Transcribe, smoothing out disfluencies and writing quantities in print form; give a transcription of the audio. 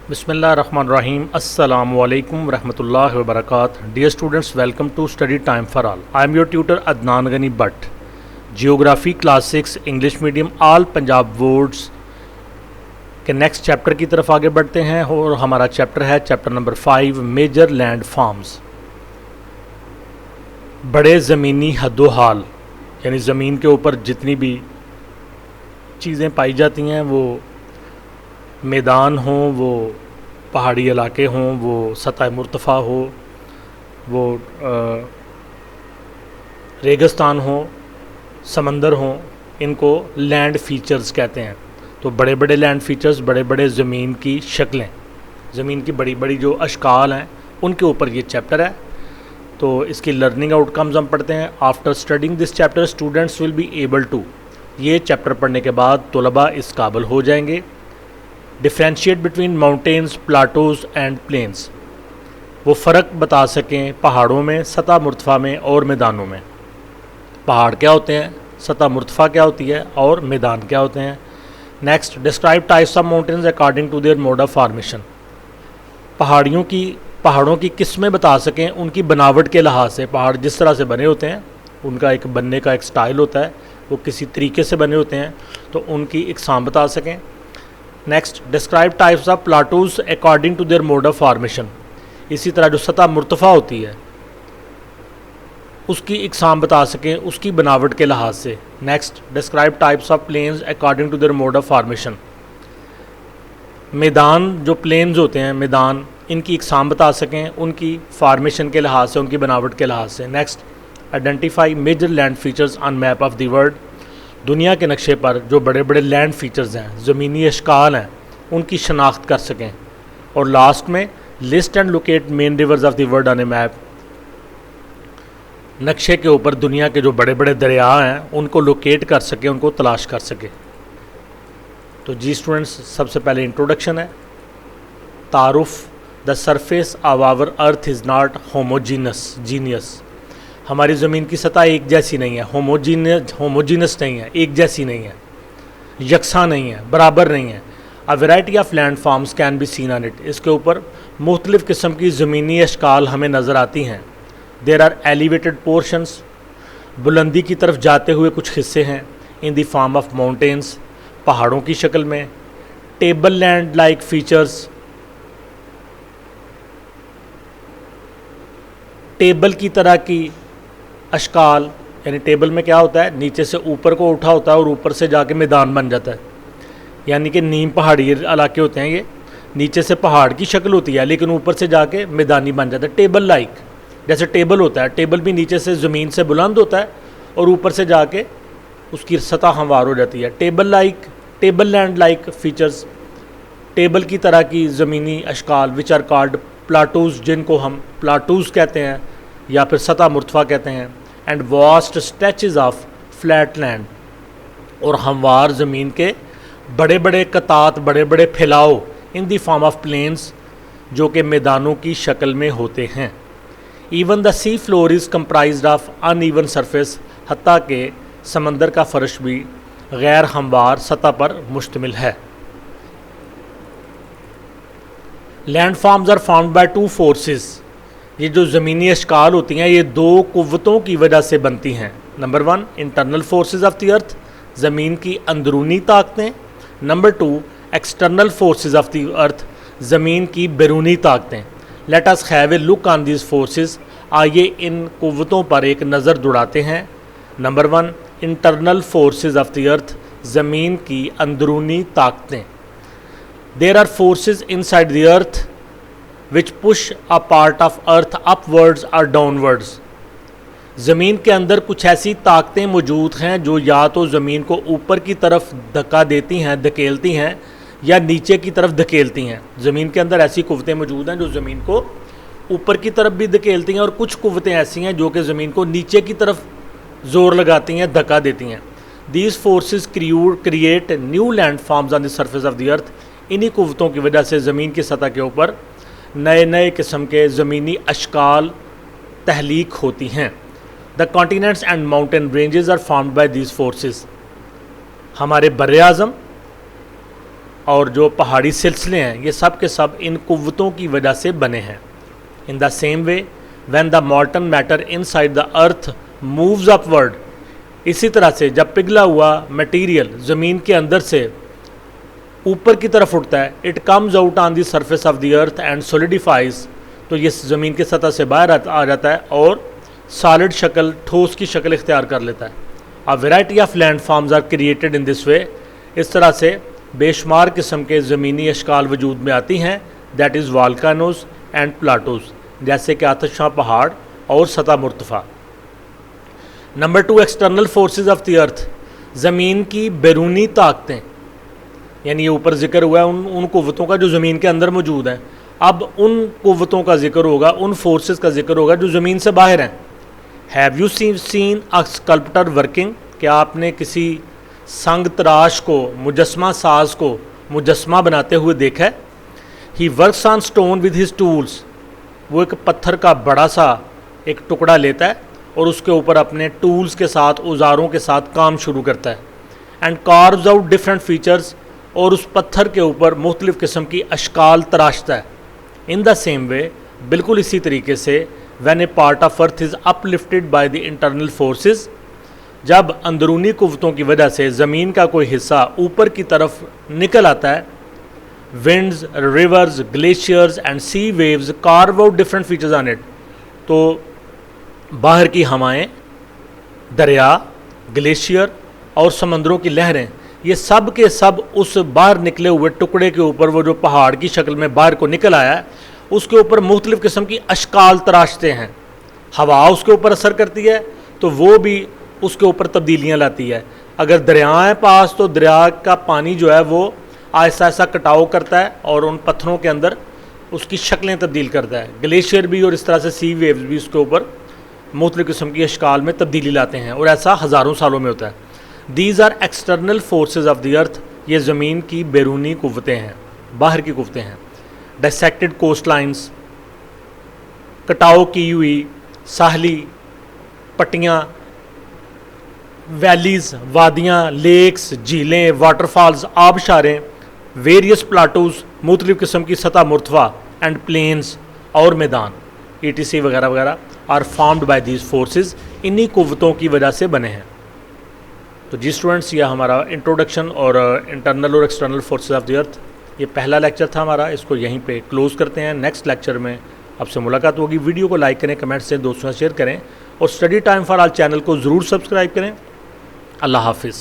Bismillahirrahmanirrahim. Assalamu alaikum warahmatullahi wabarakatuh. Dear students, welcome to Study Time for All. I am your tutor Adnan Ghani Bhatt. Geography Class 6 English Medium All Punjab Boards के next chapter की तरफ आगे बढ़ते हैं और हमारा chapter है chapter number 5 major land forms. बड़े ज़मीनी हद्दो हाल यानी ज़मीन के ऊपर जितनी भी चीज़ें पाई जाती हैं, वो मैदान हों, वो पहाड़ी इलाके हों, वो सतह मुर्तफ़ा हो, वो रेगिस्तान हो, समंदर हों, इनको लैंड फीचर्स कहते हैं। तो बड़े बड़े लैंड फीचर्स, बड़े बड़े ज़मीन की शक्लें, ज़मीन की बड़ी बड़ी जो अशकाल हैं, उनके ऊपर ये चैप्टर है। तो इसकी लर्निंग आउटकम्स हम पढ़ते हैं। After studying this chapter students will be able to, ये चैप्टर पढ़ने के बाद तलबा इस काबिल हो जाएंगे। Differentiate between mountains, plateaus and plains, वो फ़र्क बता सकें पहाड़ों में, सतह मुर्तफ़ा में और मैदानों में। पहाड़ क्या होते हैं, सतह मुर्तफ़ा क्या होती है और मैदान क्या होते हैं। Next, describe types of mountains according to their mode of formation, पहाड़ों की किस्में बता सकें उनकी बनावट के लिहाज से। पहाड़ जिस तरह से बने होते हैं, उनका एक बनने का एक स्टाइल होता है, वो किसी तरीके से बने होते हैं, तो उनकी इकसाम बता सकें। Next, describe types of plateaus according to their mode of formation, इसी तरह जो सतह मुर्तफ़ा होती है उसकी इकसाम बता सकें उसकी बनावट के लिहाज से। Next, describe types of plains according to their mode of formation, मैदान जो प्लेन्स होते हैं, मैदान, इनकी इकसाम बता सकें उनकी फॉर्मेशन के लिहाज से, उनकी बनावट के लिहाज से। Next, identify major land features on map of the world, दुनिया के नक्शे पर जो बड़े बड़े लैंड फीचर्स हैं, ज़मीनी अशकाल हैं, उनकी शनाख्त कर सकें। और लास्ट में list and locate main rivers of the world on A map, नक्शे के ऊपर दुनिया के जो बड़े बड़े दरिया हैं उनको लोकेट कर सके, उनको तलाश कर सके। तो जी स्टूडेंट्स, सबसे पहले इंट्रोडक्शन है। तारुफ, the surface of our earth is not homogeneous, हमारी ज़मीन की सतह एक जैसी नहीं है, होमोजीनस नहीं है, एक जैसी नहीं है, यकसा नहीं है, बराबर नहीं है। A variety of land farms can be seen on it, इसके ऊपर मुख्तलिफ़ किस्म की ज़मीनी अशकाल हमें नज़र आती हैं। देर आर एलिवेटेड पोर्शंस, बुलंदी की तरफ जाते हुए कुछ हिस्से हैं। In the form of mountains, पहाड़ों की शक्ल में। Table land like features, table की तरह की अशकाल, यानी टेबल में क्या होता है, नीचे से ऊपर को उठा होता है और ऊपर से जाके मैदान बन जाता है, यानी कि नीम पहाड़ी इलाके होते हैं। ये नीचे से पहाड़ की शक्ल होती है लेकिन ऊपर से जाके मैदानी बन जाता है। टेबल लाइक, जैसे टेबल होता है, टेबल भी नीचे से ज़मीन से बुलंद होता है और ऊपर से जाके उसकी सतह हमवार हो जाती है। Table land like features, table की तरह की ज़मीनी अशकाल, विच आर कॉल्ड प्लाटूज़, जिनको हम प्लाटूज़ कहते हैं या फिर सतह मुर्तफ़ा कहते हैं। And vast stretches of flat land, और हमवार ज़मीन के बड़े बड़े कतात, बड़े बड़े फैलाव, इन दी फॉर्म ऑफ प्लेन्स, जो कि मैदानों की शक्ल में होते हैं। Even the sea floor is comprised of uneven surface, हत्ता के समंदर का फर्श भी गैर हमवार सतह पर मुश्तमिल है। Land forms are found by two forces, ये जो ज़मीनी अशकाल होती हैं ये दो क़ुव्वतों की वजह से बनती हैं। Number 1, internal forces of the earth, ज़मीन की अंदरूनी ताकतें। Number 2, external forces of the earth, ज़मीन की बैरूनी ताकतें। Let us have a look on these forces, आइए इन क़ुव्वतों पर एक नज़र दौड़ाते हैं। Number 1, internal forces of the earth, ज़मीन की अंदरूनी ताकतें। There are forces inside the earth which push a part of earth upwards और डाउनवर्ड्स, ज़मीन के अंदर कुछ ऐसी ताकतें मौजूद हैं जो या तो ज़मीन को ऊपर की तरफ धक्का देती हैं, धकेलती हैं, या नीचे की तरफ धकेलती हैं। ज़मीन के अंदर ऐसी कुव्वतें मौजूद हैं जो ज़मीन को ऊपर की तरफ भी धकेलती हैं, और कुछ कुव्वतें ऐसी हैं जो कि ज़मीन को नीचे की तरफ ज़ोर लगाती हैं, धक्का देती हैं। These forces create new land forms on the surface of the अर्थ, इन्हीं कुव्वतों की वजह से ज़मीन की सतह के ऊपर नए नए किस्म के ज़मीनी अशकाल तहलीक होती हैं। The continents and mountain ranges are formed by these forces, हमारे बर आज़म और जो पहाड़ी सिलसिले हैं ये सब के सब इन कुव्वतों की वजह से बने हैं। In the same way when the मॉल्टन matter inside the earth moves upward, इसी तरह से जब पिघला हुआ मटेरियल ज़मीन के अंदर से ऊपर की तरफ उठता है, it comes out on the surface of the earth and solidifies, तो ये ज़मीन की सतह से बाहर आ जाता है और सॉलिड शक्ल, ठोस की शक्ल इख्तियार कर लेता है। A variety of land forms are created in this way, इस तरह से बेशुमार किस्म के ज़मीनी अशकाल वजूद में आती हैं, that is volcanoes and plateaus, जैसे कि आतिशफ़ा पहाड़ और सतह मुर्तफ़ा। Number 2, external forces of the earth, ज़मीन की बैरूनी ताकतें, यानी ये ऊपर जिक्र हुआ है उन कुव्वतों का जो ज़मीन के अंदर मौजूद हैं। अब उन कुव्वतों का जिक्र होगा, उन फोर्सेस का जिक्र होगा जो ज़मीन से बाहर हैं। Have you seen a sculptor working, क्या आपने किसी संग तराश को, मुजस्मा साज को मुजस्मा बनाते हुए देखा है? He works on stone with his tools, वो एक पत्थर का बड़ा सा एक टुकड़ा लेता है और उसके ऊपर अपने टूल्स के साथ, औजारों के साथ काम शुरू करता है। And carves out different features, और उस पत्थर के ऊपर मुख्तलिफ़ किस्म की अशकाल तराशता है। इन द सेम वे, बिल्कुल इसी तरीके से, when A part of earth is uplifted by the internal forces, जब अंदरूनी कुव्वतों की वजह से ज़मीन का कोई हिस्सा ऊपर की तरफ निकल आता है, winds, rivers, glaciers and sea waves carve out different features on it, तो बाहर की हवाएं, दरिया, ग्लेशियर और समंदरों की लहरें, ये सब के सब उस बाहर निकले हुए टुकड़े के ऊपर, वो जो पहाड़ की शक्ल में बाहर को निकल आया है, उसके ऊपर मुख्तलिफ़ किस्म की अशकाल तराशते हैं। हवा उसके ऊपर असर करती है तो वो भी उसके ऊपर तब्दीलियाँ लाती है। अगर दरिया है पास तो दरिया का पानी जो है वो ऐसा ऐसा कटाव करता है और उन पत्थरों के अंदर उसकी शक्लें तब्दील करता है। ग्लेशियर भी और इस तरह से सी वेव्स भी उसके ऊपर मुख्तलिफ़ किस्म की अशकाल में तब्दीली लाते हैं, और ऐसा हज़ारों सालों में होता है। These are external forces of the earth, ये ज़मीन की बैरूनी कुव्वतें हैं, बाहर की कुव्वतें हैं। डायसेक्टेड कोस्ट लाइन्स, कटाव की हुई साहली पट्टियाँ, वैलीज़, वादियाँ, लेक्स, झीलें, वाटरफॉल्स, आबशारें, वेरियस प्लाटूज, मुख्तलिफ़ किस्म की सतह मुर्तफ़ा एंड प्लेन्स और मैदान ETC वगैरह वगैरह are formed by these forces, इन्हीं कुव्वतों की वजह से बने हैं। तो जी स्टूडेंट्स, यह हमारा इंट्रोडक्शन और इंटरनल और external forces of the earth, ये पहला लेक्चर था हमारा, इसको यहीं पे क्लोज़ करते हैं। नेक्स्ट लेक्चर में आपसे मुलाकात होगी। वीडियो को लाइक करें, कमेंट से दोस्तों से शेयर करें और study time for all channel को ज़रूर सब्सक्राइब करें। अल्लाह हाफिज़।